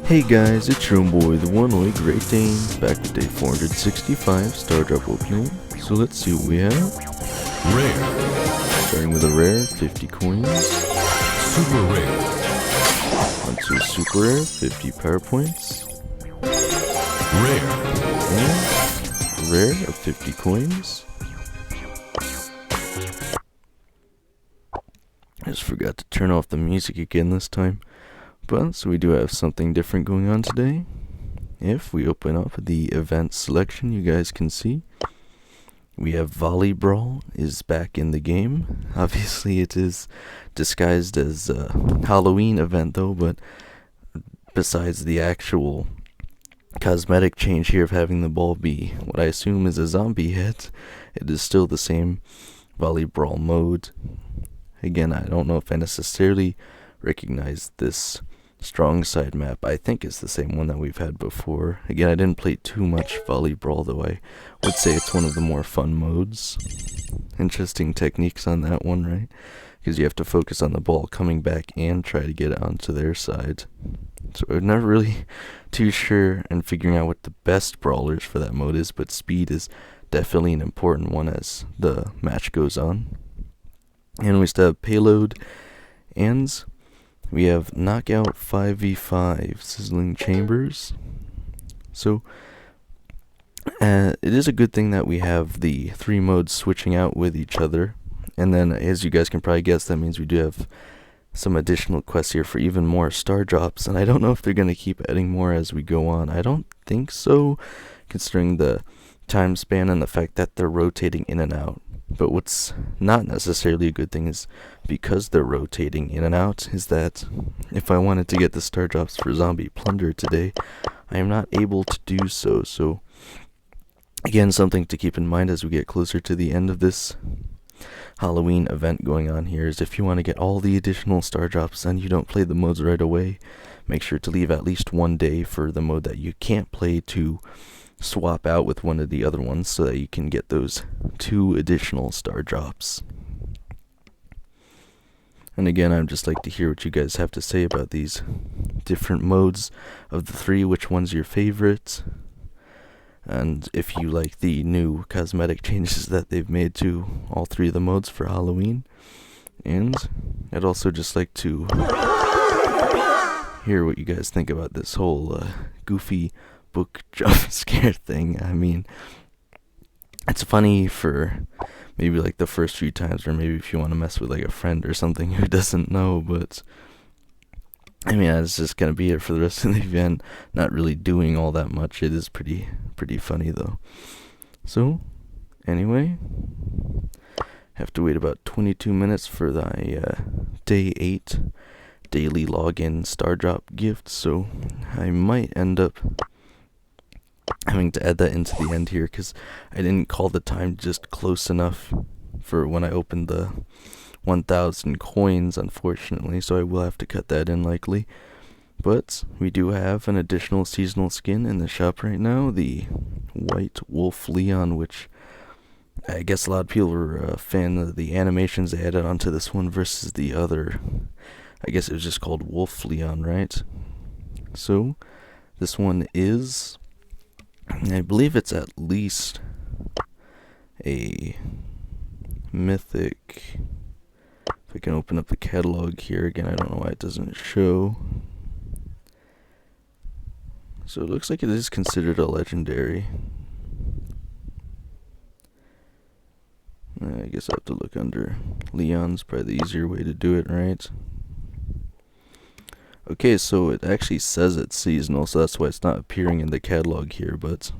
Hey guys, it's your own boy, the one way Great Dane, back with day 465 Star Drop opening. So let's see what we have. Rare, Starting with a rare, 50 coins. super rare, Onto a super rare, 50 power points. rare, And rare of 50 coins. I just forgot to turn off the music again this time. But, so we do have something different going on today. If we open up the event selection, you guys can see we have Volley Brawl is back in the game. Obviously it is disguised as a Halloween event though, but besides the actual cosmetic change here of having the ball be what I assume is a zombie head, it is still the same Volley Brawl mode. Again, I don't know if I necessarily recognize this strong side map. I think it's the same one that we've had before. Again, I didn't play too much Volley Brawl, though I would say it's one of the more fun modes. Interesting techniques on that one, right? Because you have to focus on the ball coming back and try to get it onto their side. So I'm not really too sure in figuring out what the best brawlers for that mode is, but speed is definitely an important one as the match goes on. And we still have Payload, and we have Knockout 5v5 Sizzling Chambers. So it is a good thing that we have the three modes switching out with each other. And then, as you guys can probably guess, that means we do have some additional quests here for even more star drops. And I don't know if they're going to keep adding more as we go on. I don't think so, considering the time span and the fact that they're rotating in and out. But what's not necessarily a good thing is, because they're rotating in and out, is that if I wanted to get the star drops for Zombie Plunder today, I am not able to do so. So again, something to keep in mind as we get closer to the end of this Halloween event going on here is if you want to get all the additional star drops and you don't play the modes right away, make sure to leave at least one day for the mode that you can't play to swap out with one of the other ones so that you can get those 2 additional star drops. And again, I'd just like to hear what you guys have to say about these different modes of the 3, which one's your favorite, and if you like the new cosmetic changes that they've made to all 3 of the modes for Halloween. And I'd also just like to hear what you guys think about this whole goofy book jump scare thing. I mean, it's funny for maybe like the first few times, or maybe if you want to mess with like a friend or something who doesn't know, but I mean, it's just gonna be it for the rest of the event, not really doing all that much. It is pretty funny though. So anyway, have to wait about 22 minutes for the day 8 daily login star drop gift, so I might end up having to add that into the end here because I didn't call the time just close enough for when I opened the 1,000 coins, unfortunately, so I will have to cut that in likely. But we do have an additional seasonal skin in the shop right now, the White Wolf Leon, which I guess a lot of people were a fan of the animations they added onto this one versus the other. I guess it was just called Wolf Leon, right? So this one is, I believe it's at least a mythic. If I can open up the catalog here again, I don't know why it doesn't show. So it looks like it is considered a legendary. I guess I have to look under Leon's, probably the easier way to do it, right? Okay, so it actually says it's seasonal, so that's why it's not appearing in the catalog here, but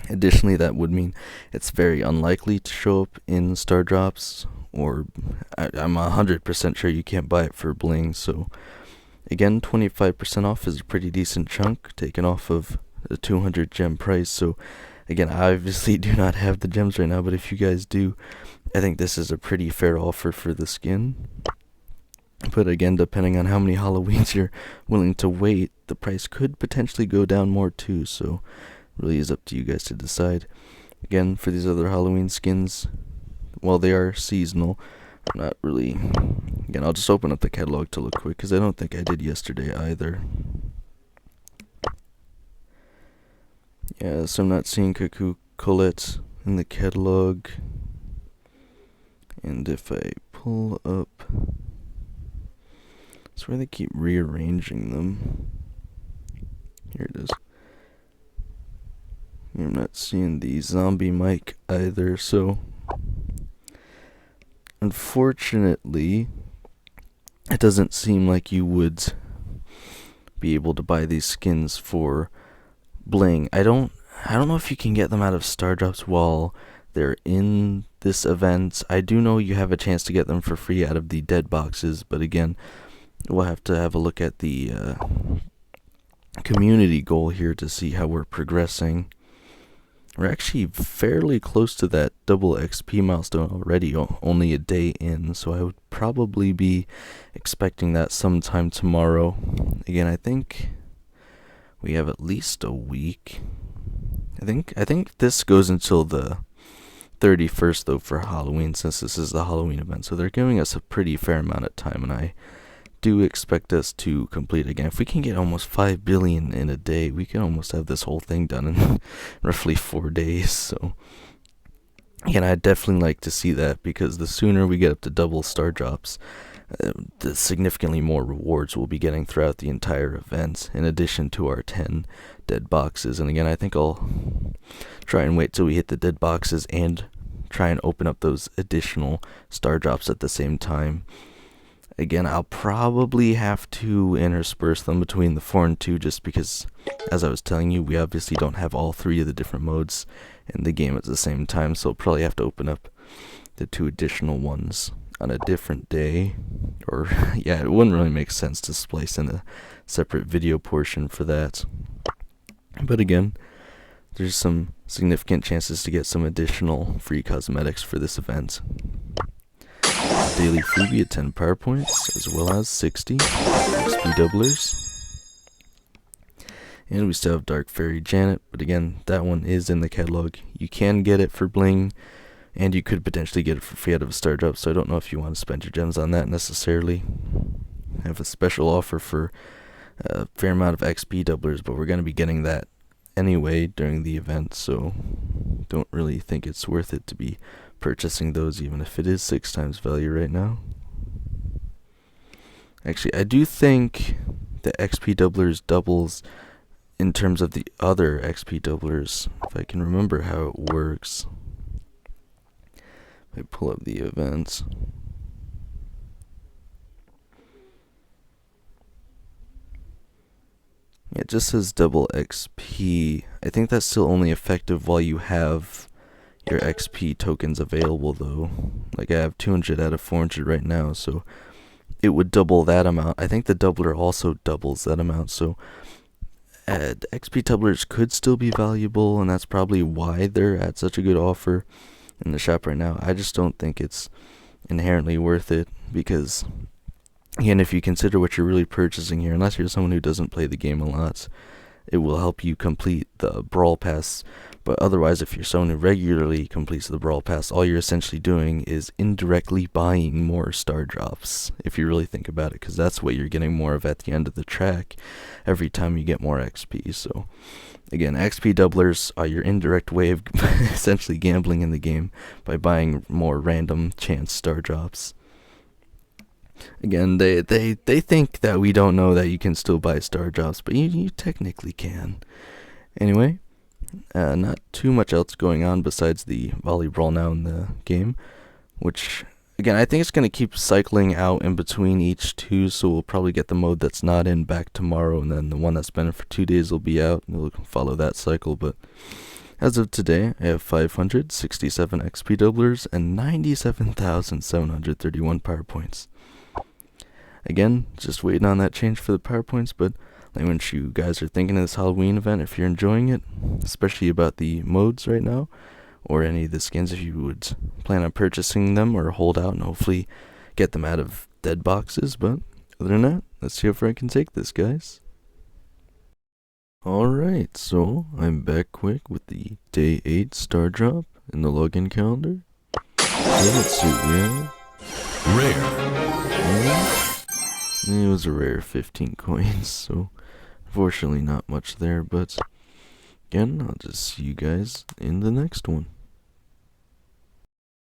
additionally that would mean it's very unlikely to show up in star drops, or I'm 100% sure you can't buy it for bling. So again, 25% off is a pretty decent chunk taken off of the 200 gem price. So again, I obviously do not have the gems right now, but if you guys do, I think this is a pretty fair offer for the skin. But again, depending on how many Halloweens you're willing to wait, the price could potentially go down more too, so it really is up to you guys to decide. Again, for these other Halloween skins, while they are seasonal, I'm not really... Again, I'll just open up the catalog to look quick, because I don't think I did yesterday either. Yeah, so I'm not seeing Cuckoo Colette in the catalog. And if I pull up, that's where they keep rearranging them. Here it is. I'm not seeing the Zombie Mike either, so unfortunately, it doesn't seem like you would be able to buy these skins for bling. I don't know if you can get them out of Star Drops while they're in this event. I do know you have a chance to get them for free out of the dead boxes, but again, we'll have to have a look at the community goal here to see how we're progressing. We're actually fairly close to that double XP milestone already, only a day in, so I would probably be expecting that sometime tomorrow. Again, I think we have at least a week. I think this goes until the 31st though for Halloween, since this is the Halloween event, so they're giving us a pretty fair amount of time, and I do expect us to complete again. If we can get almost 5 billion in a day, we can almost have this whole thing done in roughly 4 days. So again, I'd definitely like to see that, because the sooner we get up to double Star Drops, the significantly more rewards we'll be getting throughout the entire event, in addition to our 10 dead boxes. And again, I think I'll try and wait till we hit the dead boxes and try and open up those additional Star Drops at the same time. Again, I'll probably have to intersperse them between the 4 and 2, just because, as I was telling you, we obviously don't have all 3 of the different modes in the game at the same time, so I'll probably have to open up the 2 additional ones on a different day. Or, yeah, it wouldn't really make sense to splice in a separate video portion for that. But again, there's some significant chances to get some additional free cosmetics for this event. Daily freebie at 10 power points, as well as 60 XP doublers. And we still have Dark Fairy Janet, but again, that one is in the catalog. You can get it for bling, and you could potentially get it for free out of a Star Drop, so I don't know if you want to spend your gems on that necessarily. I have a special offer for a fair amount of XP doublers, but we're going to be getting that anyway during the event, so don't really think it's worth it to be purchasing those, even if it is 6 times value right now. Actually, I do think the XP doublers doubles in terms of the other XP doublers, if I can remember how it works. If I pull up the events. Yeah, it just says double XP. I think that's still only effective while you have your XP tokens available though. Like, I have 200 out of 400 right now, so it would double that amount. I think the doubler also doubles that amount, so XP doublers could still be valuable, and that's probably why they're at such a good offer in the shop right now. I just don't think it's inherently worth it, because again, if you consider what you're really purchasing here, unless you're someone who doesn't play the game a lot, it will help you complete the Brawl Pass. But otherwise, if you're someone who regularly completes the Brawl Pass, all you're essentially doing is indirectly buying more Star Drops, if you really think about it, because that's what you're getting more of at the end of the track every time you get more XP. So again, XP doublers are your indirect way of essentially gambling in the game by buying more random chance Star Drops. Again, they think that we don't know that you can still buy Star Drops, but you technically can. Anyway, not too much else going on besides the Volley Brawl now in the game, which, again, I think it's going to keep cycling out in between each 2, so we'll probably get the mode that's not in back tomorrow, and then the one that's been in for 2 days will be out, and we'll follow that cycle. But as of today, I have 567 XP doublers and 97,731 power points. Again, just waiting on that change for the power points, but let me know what you guys are thinking of this Halloween event, if you're enjoying it, especially about the modes right now, or any of the skins, if you would plan on purchasing them or hold out and hopefully get them out of dead boxes. But other than that, let's see how far I can take this, guys. Alright, so I'm back quick with the day 8 Star Drop in the login calendar. So let's see what we have. Rare. It was a rare 15 coins, so unfortunately not much there, but again, I'll just see you guys in the next one.